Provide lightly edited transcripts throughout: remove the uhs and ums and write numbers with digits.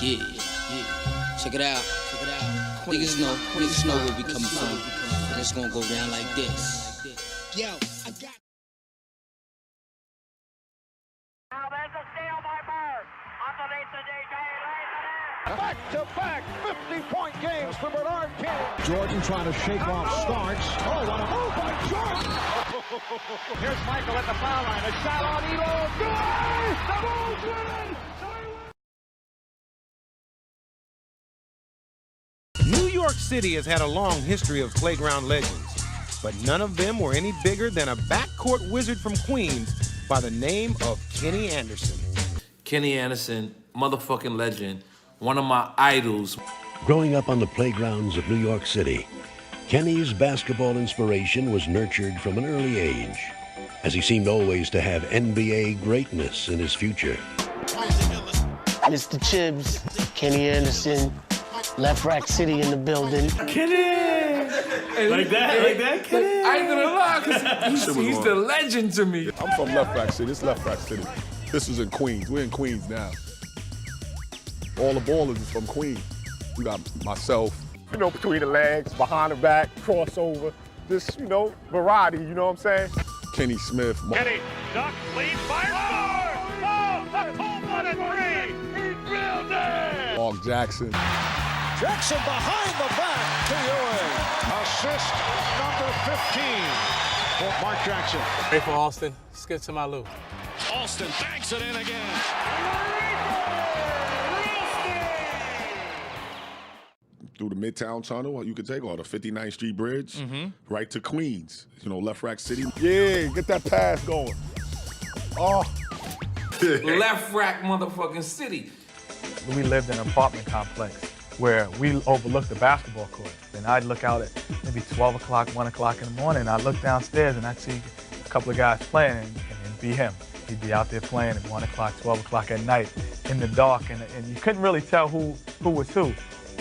Yeah. Check it out. Niggas know where we coming from. And it's gonna go down like this. Yo, I got. Now there's a steal by Bird. Underneath the DJ. Back-to-back 50-point games for Bernard King. Jordan trying to shake off Starks. Oh, what a move by Jordan. Here's Michael at the foul line. A shot on Elo. Good! The Bulls win! New York City has had a long history of playground legends, but none of them were any bigger than a backcourt wizard from Queens by the name of Kenny Anderson. Kenny Anderson, motherfucking legend, one of my idols. Growing up on the playgrounds of New York City, Kenny's basketball inspiration was nurtured from an early age, as he seemed always to have NBA greatness in his future. Mr. Chibbs, Kenny Anderson, Left Rack City in the building. Kenny! Like that, Kenny? I ain't gonna lie, because he's the legend to me. I'm from Left Rack City. It's Left Rack City. This is in Queens. We're in Queens now. All the ballers is from Queens. We got myself, between the legs, behind the back, crossover, just, variety, you know what I'm saying? Kenny Smith. Kenny, duck, lead, fire, score! The cold-blooded three! He drilled it! Mark Jackson. Jackson behind the back to Ewing. Assist number 15 for Mark Jackson. Hey, for Austin, skip to my loop. Austin banks it in again. Through the Midtown Tunnel, you could take all the 59th Street Bridge right to Queens, Left Rack City. Yeah, get that pass going. Oh. Left Rack motherfucking City. We lived in an apartment complex where we overlooked the basketball court. And I'd look out at maybe 12 o'clock, 1 o'clock in the morning, I'd look downstairs and I'd see a couple of guys playing, and it'd be him. He'd be out there playing at 1 o'clock, 12 o'clock at night in the dark, and you couldn't really tell who was who.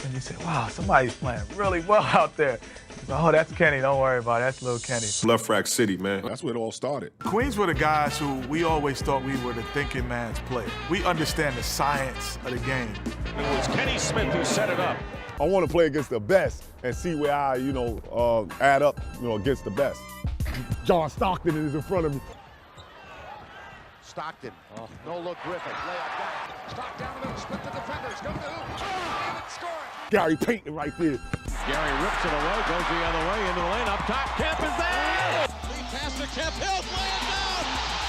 And you say, wow, somebody's playing really well out there. Oh, that's Kenny, don't worry about it, that's little Kenny. Left Rack City, man. That's where it all started. Queens were the guys who we always thought we were the thinking man's player. We understand the science of the game. It was Kenny Smith who set it up. I want to play against the best and see where I, add up, against the best. John Stockton is in front of me. Stockton, no-look Griffin, layup down. Stock down the middle, split the defenders, go to the hoop, and it scores. Gary Payton right there. Gary rips it away, goes the other way, into the lane, up top, Kemp is there! Lead pass to Kemp, he'll lay it down!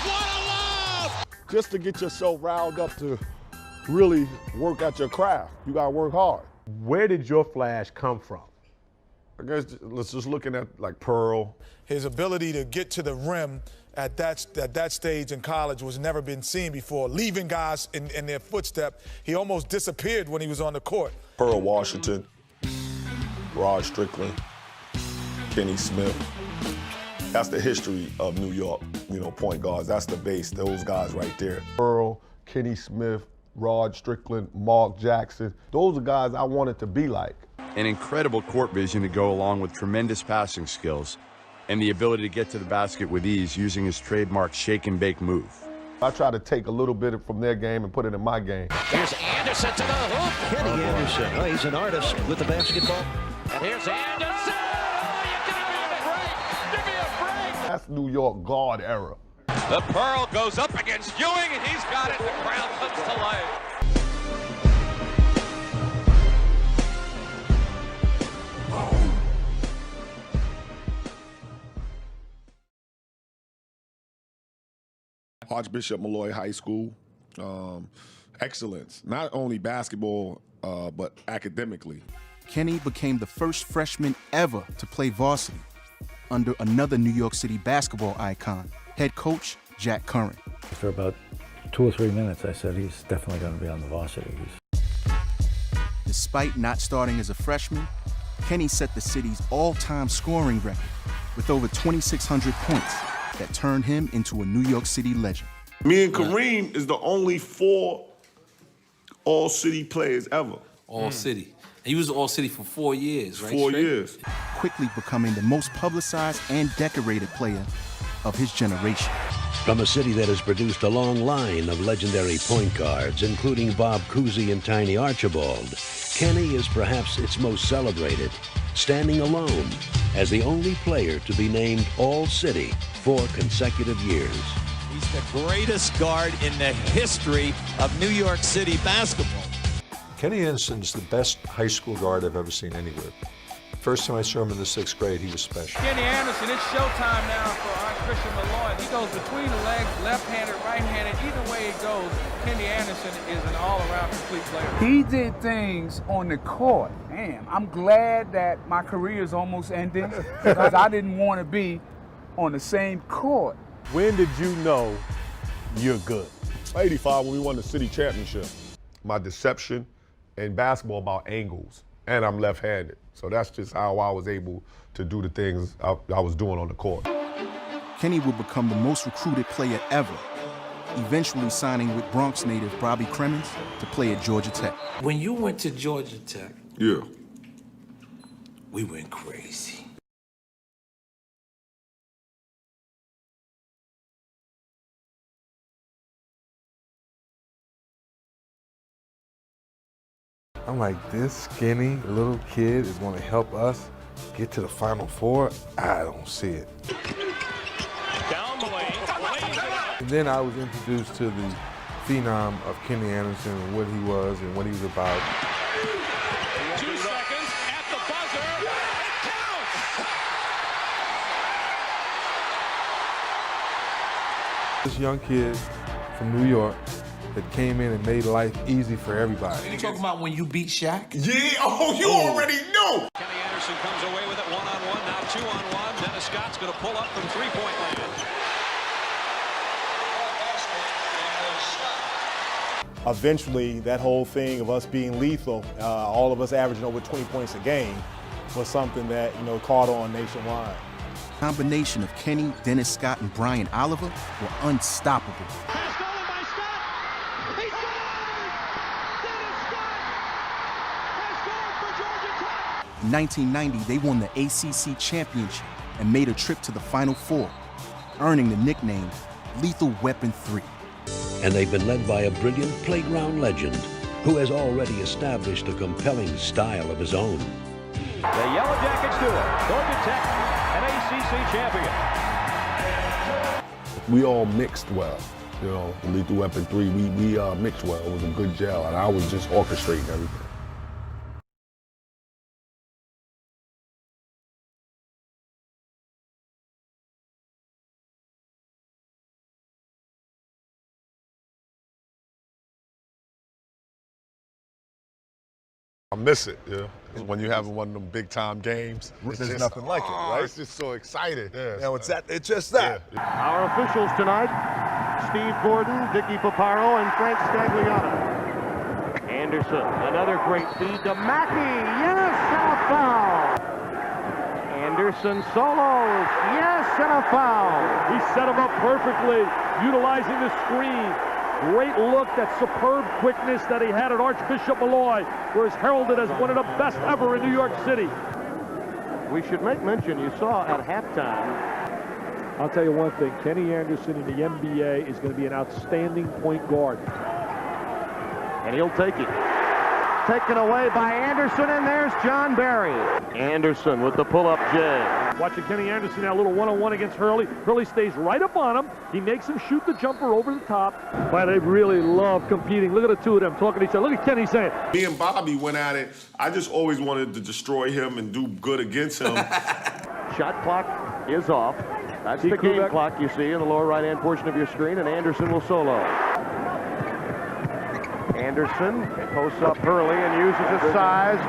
What a love! Just to get yourself riled up to really work at your craft, you gotta work hard. Where did your flash come from? I guess let's just looking at like Pearl. His ability to get to the rim at that stage in college was never been seen before. Leaving guys in their footstep, he almost disappeared when he was on the court. Pearl Washington, Rod Strickland, Kenny Smith. That's the history of New York, point guards. That's the base, those guys right there. Pearl, Kenny Smith, Rod Strickland, Mark Jackson. Those are guys I wanted to be like. An incredible court vision to go along with tremendous passing skills and the ability to get to the basket with ease using his trademark shake and bake move. I try to take a little bit from their game and put it in my game. Here's Anderson to the hoop. Kenny Anderson, he's an artist with the basketball. And here's Anderson. Oh, you give me a break. Give me a break. That's New York guard era. The Pearl goes up against Ewing, and he's got it. The crowd comes to life. Archbishop Malloy High School, excellence, not only basketball, but academically. Kenny became the first freshman ever to play varsity under another New York City basketball icon, head coach Jack Curran. For about 2 or 3 minutes, I said he's definitely going to be on the varsity. Despite not starting as a freshman, Kenny set the city's all-time scoring record with over 2,600 points that turned him into a New York City legend. Me and Kareem is the only 4 all-city players ever. All-city. And he was all-city for 4 years, right? 4 years. Quickly becoming the most publicized and decorated player of his generation. From a city that has produced a long line of legendary point guards, including Bob Cousy and Tiny Archibald, Kenny is perhaps its most celebrated, standing alone as the only player to be named All-City 4 consecutive years. He's the greatest guard in the history of New York City basketball. Kenny Anderson's the best high school guard I've ever seen anywhere. First time I saw him in the 6th grade, he was special. Kenny Anderson, it's showtime now for Christian Malloy. He goes between the legs, left-handed, right-handed. Either way it goes, Kenny Anderson is an all-around complete player. He did things on the court. Man, I'm glad that my career is almost ending because I didn't want to be on the same court. When did you know you're good? 85 when we won the city championship. My deception in basketball about angles, and I'm left-handed. So that's just how I was able to do the things I was doing on the court. Kenny would become the most recruited player ever, eventually signing with Bronx native Bobby Cremins to play at Georgia Tech. When you went to Georgia Tech, yeah, we went crazy. I'm like, this skinny little kid is going to help us get to the Final Four? I don't see it. Down the lane. And then I was introduced to the phenom of Kenny Anderson and what he was and what he was about. 2 seconds at the buzzer. It counts! This young kid from New York that came in and made life easy for everybody. You talking about when you beat Shaq? Yeah, you already know. Kenny Anderson comes away with it 1-on-1, now 2-on-1. Dennis Scott's going to pull up from three-point land. Eventually, that whole thing of us being lethal, all of us averaging over 20 points a game, was something that, caught on nationwide. The combination of Kenny, Dennis Scott, and Brian Oliver were unstoppable. In 1990, they won the ACC championship and made a trip to the Final Four, earning the nickname Lethal Weapon 3. And they've been led by a brilliant playground legend who has already established a compelling style of his own. The Yellow Jackets do it. Georgia Tech, an ACC champion. We all mixed well. The Lethal Weapon 3, we mixed well. It was a good gel, and I was just orchestrating everything. I miss it, when you're having one of them big time games. There's nothing like it, right? It's just so exciting. Yeah, Now it's just that. Yeah. Our officials tonight, Steve Gordon, Vicky Paparo, and Frank Stagliano. Anderson, another great feed to Mackey. Yes, and a foul. Anderson solos. Yes, and a foul. He set him up perfectly, utilizing the screen. Great look, that superb quickness that he had at Archbishop Malloy, where he's heralded as one of the best ever in New York City. We should make mention, you saw at halftime. I'll tell you one thing, Kenny Anderson in the NBA is going to be an outstanding point guard. And he'll take it. Taken away by Anderson, and there's John Barry. Anderson with the pull-up J. Watching Kenny Anderson now, a little one-on-one against Hurley. Hurley stays right up on him. He makes him shoot the jumper over the top. But they really love competing. Look at the two of them talking to each other. Look at Kenny saying, Me and Bobby went at it. I just always wanted to destroy him and do good against him. Shot clock is off. That's the game clock you see in the lower right-hand portion of your screen, and Anderson will solo. Anderson posts up Hurley and uses his size.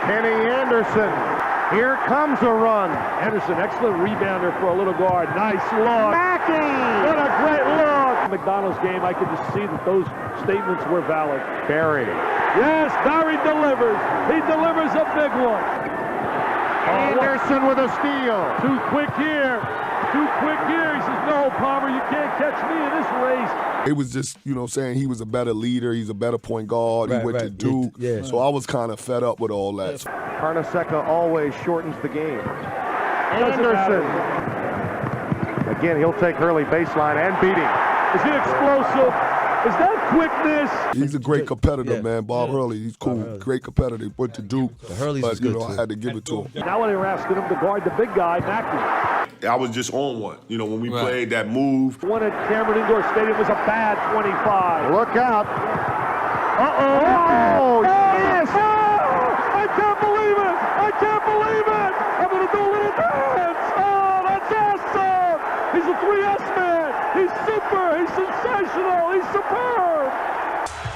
Kenny Anderson. Here comes a run. Anderson, excellent rebounder for a little guard. Nice look. Mackey! What a great look! McDonald's game, I could just see that those statements were valid. Barry. Yes, Barry delivers. He delivers a big one. Anderson with a steal. Too quick here. Too quick here. He says, no, Palmer, you can't catch me in this race. It was just, saying he was a better leader. He's a better point guard. He went to Duke. Yeah. So I was kind of fed up with all that. Carnesecca always shortens the game. Anderson. again. He'll take Hurley baseline and beat him. Is he explosive? Is that quickness? He's a great competitor, man. Bob Hurley, he's cool. Great competitor. He went to Duke, but, you know, I had to give it to him. Now when they were asking him to guard the big guy, Mackey. I was just on one. You know, when we played that move. One at Cameron Indoor Stadium was a bad 25. Look out. Uh-oh. Oh, yes. Oh, I can't believe it. I can't believe it. I'm going to do a little dance. Oh, that's awesome. He's a 3S man. He's super. He's sensational. He's superb.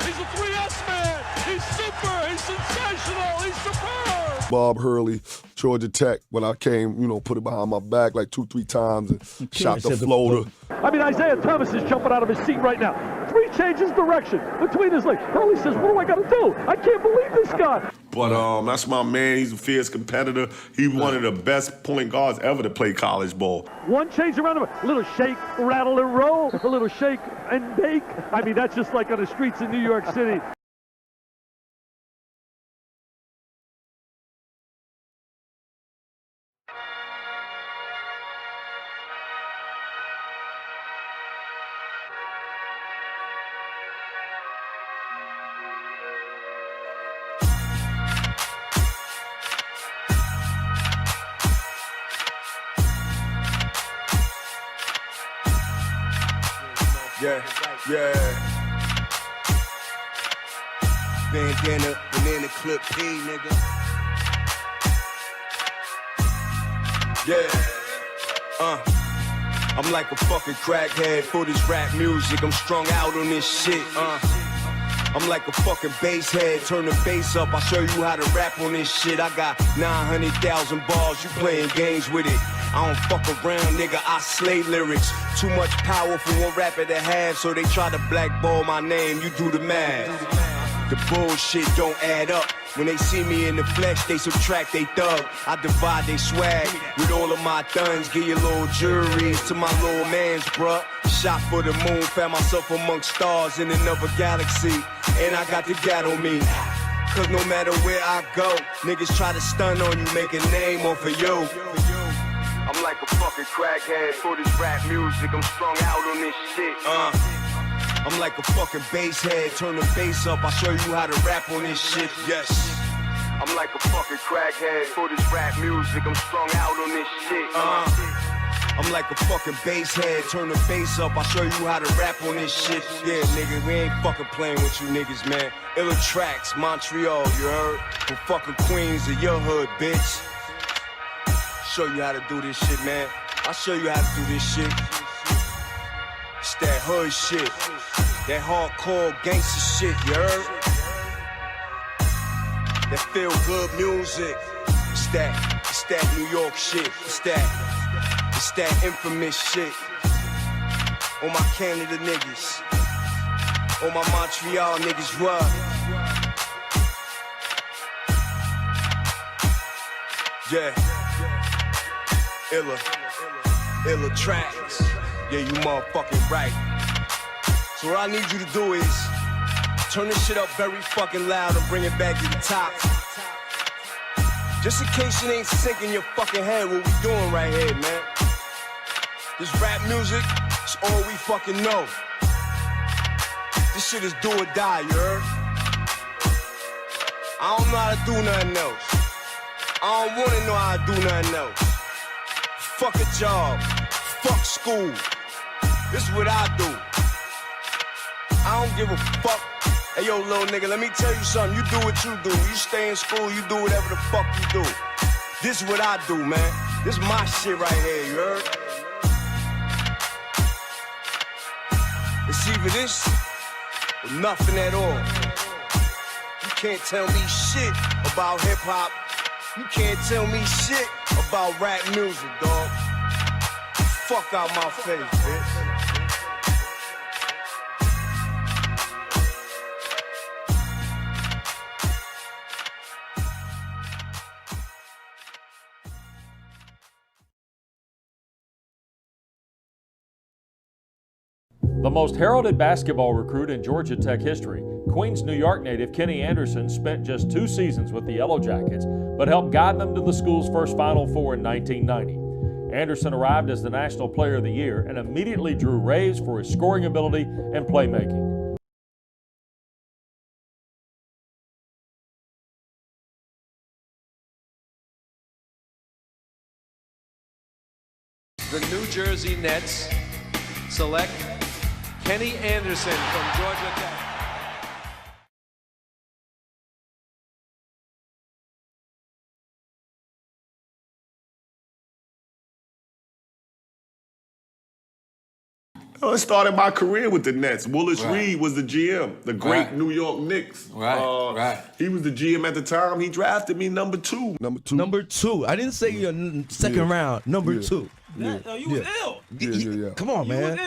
He's a 3S man. He's super. He's sensational. He's superb. Bob Hurley, Georgia Tech, when I came, you know, put it behind my back like 2-3 times and shot the floater. I mean, Isaiah Thomas is jumping out of his seat right now. 3 changes direction between his legs. Hurley says, what do I got to do? I can't believe this guy. But that's my man. He's a fierce competitor. He's one of the best point guards ever to play college ball. One change around him. A little shake, rattle, and roll. A little shake and bake. I mean, that's just like on the streets in New York City. Yeah. Bandana, banana clip P, nigga. Yeah. I'm like a fucking crackhead for this rap music. I'm strung out on this shit. I'm like a fucking bass head. Turn the bass up, I'll show you how to rap on this shit. I got 900,000 bars, you playing games with it. I don't fuck around, nigga, I slay lyrics. Too much power for one rapper to have, so they try to blackball my name, you do the math. The bullshit don't add up. When they see me in the flesh, they subtract they thug. I divide they swag with all of my thuns. Give your little juries to my little mans, bruh. Shot for the moon, found myself amongst stars in another galaxy. And I got the gat on me. Cause no matter where I go, niggas try to stun on you, make a name off of you. I'm like a fucking crackhead for this rap music. I'm strung out on this shit. I'm like a fucking bass head. Turn the bass up, I'll show you how to rap on this shit. Yes. I'm like a fucking crackhead for this rap music. I'm strung out on this shit. I'm like a fucking bass head. Turn the bass up, I'll show you how to rap on this shit. Yeah, nigga, we ain't fucking playing with you niggas, man. Illa Tracks, Montreal, you heard? From fucking Queens to your hood, bitch. Show you how to do this shit, man. I'll show you how to do this shit. It's that hood shit. That hardcore gangster shit, you heard? That feel good music. It's that New York shit. It's that infamous shit. On my Canada niggas. On my Montreal niggas, what? Yeah. Illa Tracks. Yeah, you motherfucking right. So what I need you to do is turn this shit up very fucking loud and bring it back to the top. Just in case it ain't sinking your fucking head what we doing right here, man. This rap music is all we fucking know. This shit is do or die, you heard? I don't know how to do nothing else. I don't wanna know how to do nothing else. Fuck a job. Fuck school. This is what I do. I don't give a fuck. Hey, yo, little nigga, let me tell you something. You do what you do. You stay in school, you do whatever the fuck you do. This is what I do, man. This is my shit right here, you heard? It's either this or nothing at all. You can't tell me shit about hip-hop. You can't tell me shit about rap music, dog. Fuck out my face, bitch. The most heralded basketball recruit in Georgia Tech history, Queens, New York native Kenny Anderson spent just 2 seasons with the Yellow Jackets, but helped guide them to the school's first Final Four in 1990. Anderson arrived as the National Player of the Year and immediately drew raves for his scoring ability and playmaking. The New Jersey Nets select Kenny Anderson from Georgia Tech. I started my career with the Nets. Willis Reed was the GM, the great New York Knicks. He was the GM at the time. He drafted me number 2. Number 2. I didn't say you're second round. Number 2. You was ill. Come on, man.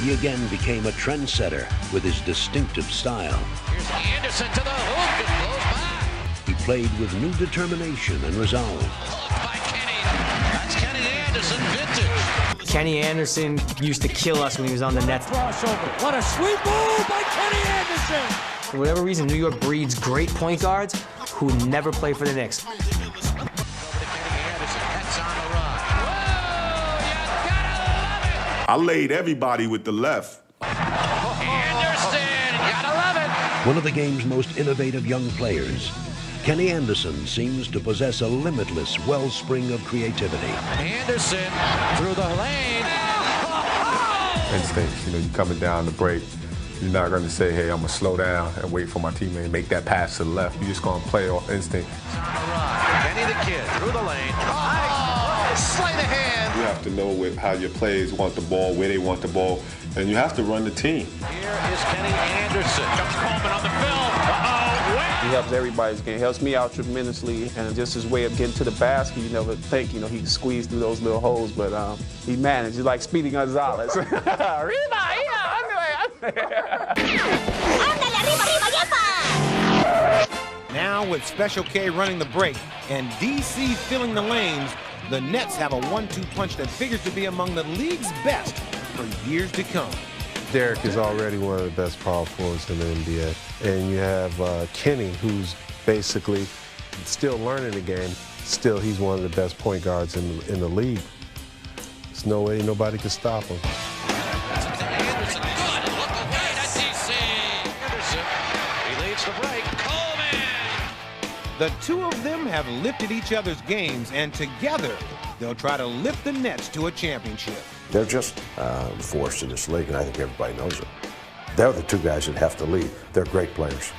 He again became a trendsetter with his distinctive style. Here's Anderson to the hoop, just blows by. He played with new determination and resolve. By Kenny. That's Kenny Anderson vintage. Kenny Anderson used to kill us when he was on the Nets. Crossover. What a sweet move by Kenny Anderson. For whatever reason, New York breeds great point guards who never play for the Knicks. I laid everybody with the left. Anderson, gotta love it. One of the game's most innovative young players, Kenny Anderson seems to possess a limitless wellspring of creativity. Anderson through the lane. Instincts, you coming down the break. You're not going to say, hey, I'm going to slow down and wait for my teammate to make that pass to the left. You're just going to play off instinct. Kenny the Kid through the lane. Sleight of hand. You have to know how your players want the ball, where they want the ball, and you have to run the team. Here is Kenny Anderson. Comes Coleman on the film. He helps everybody's game. Helps me out tremendously, and just his way of getting to the basket, you never think, he can squeeze through those little holes, but he managed. He's like Speedy Gonzalez. Now with Special K running the break and DC filling the lanes, the Nets have a 1-2 punch that figures to be among the league's best for years to come. Derek is already one of the best power forwards in the NBA. And you have Kenny, who's basically still learning the game. Still, he's one of the best point guards in the league. There's no way nobody can stop him. Anderson, good. Look away. That's DC. Anderson, he leads the break. Coleman. The two of them have lifted each other's games, and together, they'll try to lift the Nets to a championship. They're just the force in this league, and I think everybody knows it. They're the two guys that have to lead. They're great players.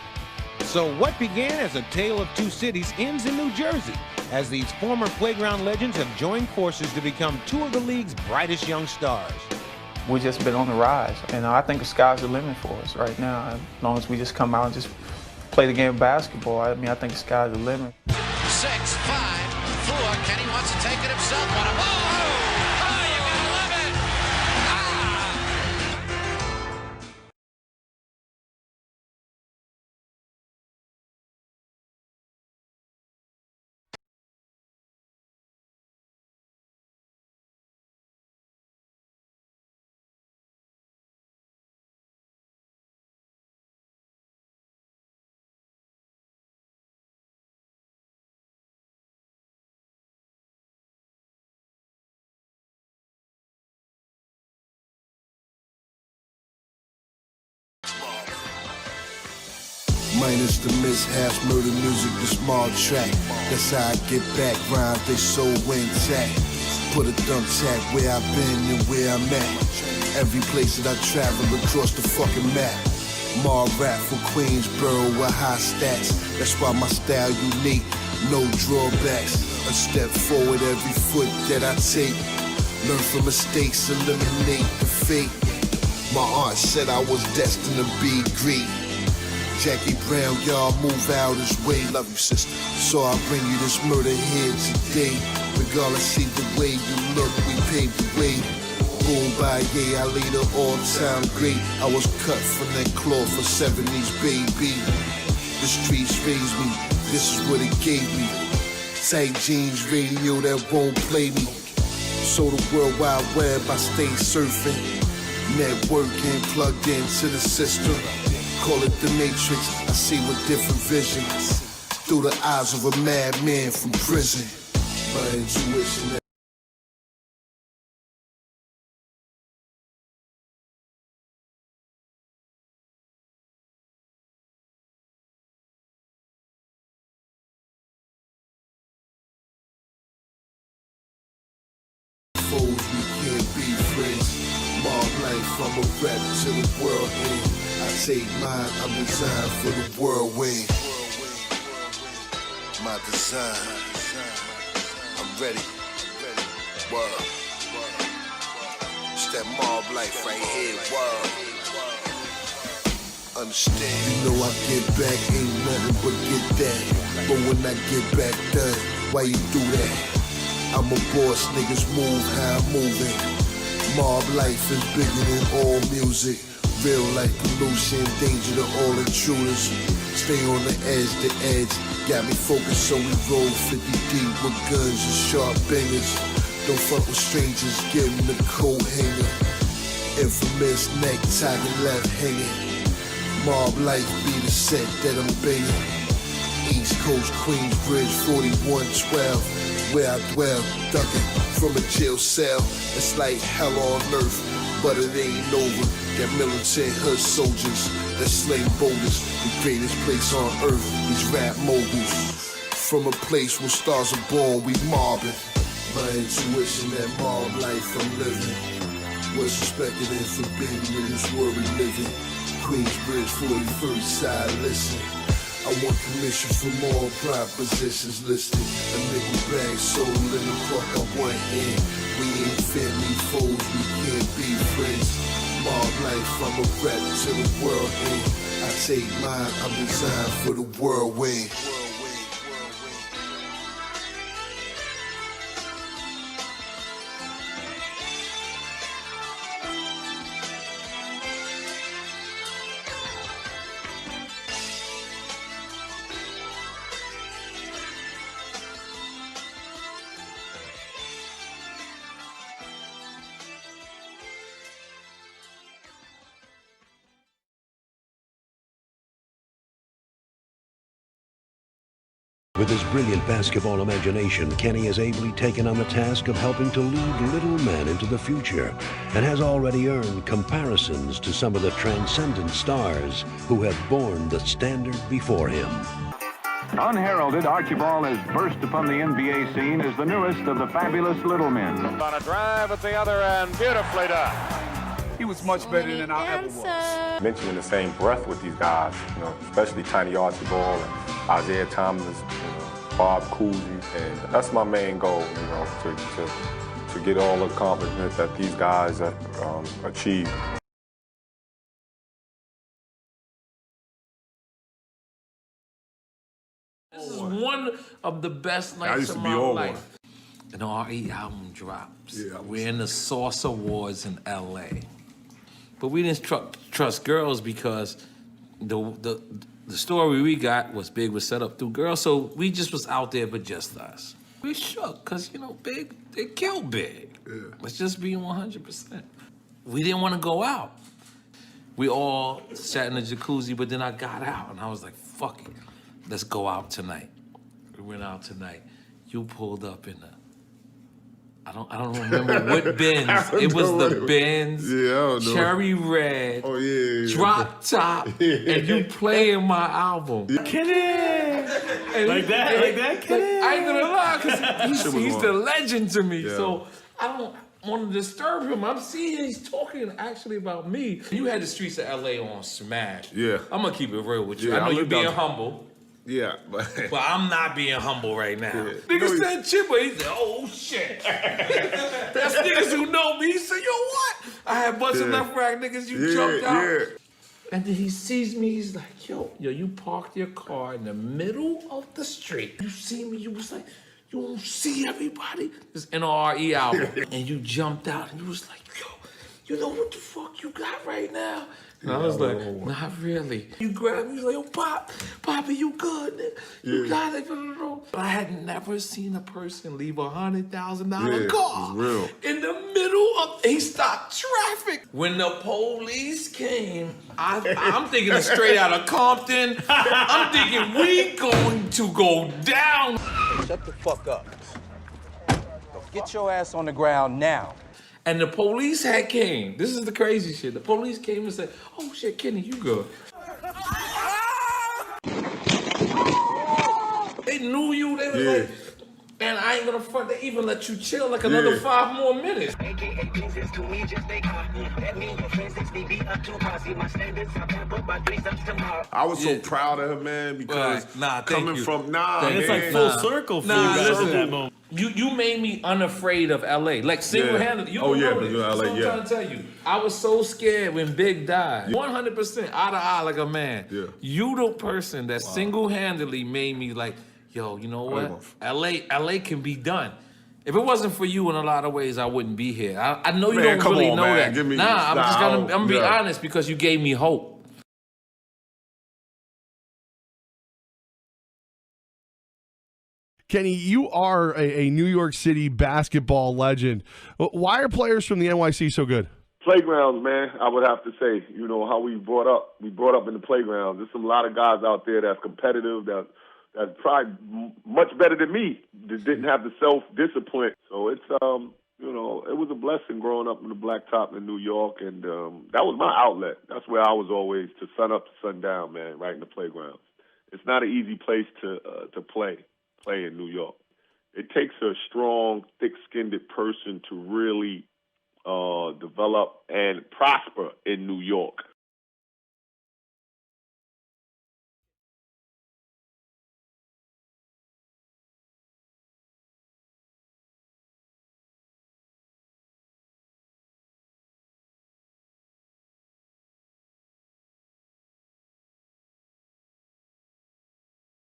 So what began as a tale of two cities ends in New Jersey, as these former playground legends have joined forces to become two of the league's brightest young stars. We've just been on the rise, and I think the sky's the limit for us right now. As long as we just come out and just play the game of basketball, I think the sky's the limit. 6, 5, 4. Kenny wants to take it himself. You gotta love it. Minus the mishaps, murder music, the small track. That's how I get back, rhymes, they so intact. Put a thumb tag where I've been and where I'm at. Every place that I travel across the fucking map. More rap from Queensboro with high stats. That's why my style unique, no drawbacks. A step forward every foot that I take. Learn from mistakes, eliminate the fate. My aunt said I was destined to be great. Jackie Brown, y'all move out his way. Love you, sister. So I bring you this murder here today. Regardless either way you look, we paved the way. Boom by yeah, I lead an all-time great. I was cut from that cloth for 70s, baby. The streets raised me, this is what it gave me. Tight jeans, radio that won't play me. So the World Wide Web, I stay surfing. Networking, plugged into the system. Call it the Matrix, I see with different visions. through the eyes of a madman from prison. My intuition. Foes, we can't be friends. Mob life, I'm a rap till the world ends. I take mine, I'm designed for the whirlwind. My design, I'm ready. Word. It's that mob life right here, word. Understand, you know I get back, ain't nothing but get that. But when I get back done, why you do that? I'm a boss, niggas move how I'm moving. Mob life is bigger than all music. Real life pollution, danger to all intruders. Stay on the edge, got me focused so we roll 50 deep with guns and sharp bangers. Don't fuck with strangers, give them the coat hanger. Infamous neck, tiger left hanging. Mob life be the set that I'm banging. East Coast, Queensbridge, 4112. Where I dwell, ducking from a jail cell. It's like hell on earth, but it ain't over. Got military hood soldiers that slay boulders. The greatest place on earth, these rap moguls. From a place where stars are born, we mobbing. My intuition, that mob life I'm living. What's suspected and forbidden in this world we living. Queensbridge, 41st side, listen. I want commission from all propositions listed. A nickel bag sold in the park I want in. We ain't family foes, we can't be friends. Mob life, I'm a rap till the world ends. I take mine, I'm designed for the whirlwind. With his brilliant basketball imagination, Kenny has ably taken on the task of helping to lead little men into the future and has already earned comparisons to some of the transcendent stars who have borne the standard before him. Unheralded, Archibald has burst upon the NBA scene as the newest of the fabulous little men. On a drive at the other end, beautifully done. He was much better than I ever was. Mentioning the same breath with these guys, you know, especially Tiny Archibald and Isaiah Thomas, you know, Bob Cousy, and that's my main goal, you know, to get all the accomplishments that these guys achieved. This is one of the best nights of my life. An RE album drops. Yeah, we're in the Source Awards in LA. But we didn't trust girls because the story we got was Big was set up through girls, so we just was out there but just us. We shook, because, you know, Big, they killed Big. Yeah. Let's just be 100%. We didn't want to go out. We all sat in the jacuzzi, but then I got out, and I was like, fuck it. Let's go out tonight. We went out tonight. You pulled up in the, I don't remember what Benz. It was the Benz, cherry red, drop top, and you playing my album. Kenny! Like that, Kenny? I ain't gonna lie, because he's the legend to me. Yeah. So I don't want to disturb him. I'm seeing he's talking actually about me. You had the streets of LA on smash. Yeah. I'm gonna keep it real with you. I know you're being humble. Yeah, but I'm not being humble right now. Yeah. Nigga said Chipper, he said, oh shit. That's niggas who know me. He said, yo, what? I had a bunch of left rack niggas, you jumped out. Yeah. And then he sees me, he's like, yo, you parked your car in the middle of the street. You see me, you was like, you don't see everybody? This N.R.E. album. And you jumped out and you was like, yo, you know what the fuck you got right now? And I was like, not really. You grab me, he's like, yo, Poppy, you good? You got it. I had never seen a person leave $100,000 car real. in the middle of a stopped traffic. When the police came, I'm thinking of straight out of Compton. I'm thinking we going to go down. Shut the fuck up. Get your ass on the ground now. And the police had came. This is the crazy shit. The police came and said, oh shit, Kenny, you good. They knew you, they was like, and I ain't gonna front, they even let you chill like another 5 more minutes. I was so proud of him, man, because coming from it's like full circle for you guys at that moment. You made me unafraid of LA, like single-handedly. You don't know this. That's what I'm trying to tell you. I was so scared when Big died. 100% eye to eye like a man. You the person that single-handedly made me like, yo, you know what? LA can be done. If it wasn't for you in a lot of ways, I wouldn't be here. I know you don't really know that. I'm gonna be honest because you gave me hope. Kenny, you are a New York City basketball legend. Why are players from the N.Y.C. so good? Playgrounds, man, I would have to say. You know, how we brought up. We brought up in the playgrounds. There's a lot of guys out there that's competitive, that's probably much better than me, that didn't have the self-discipline. So it's, you know, it was a blessing growing up in the blacktop in New York, and that was my outlet. That's where I was always, to sun up to sundown, man, right in the playground. It's not an easy place to play in New York. It takes a strong, thick-skinned person to really develop and prosper in New York.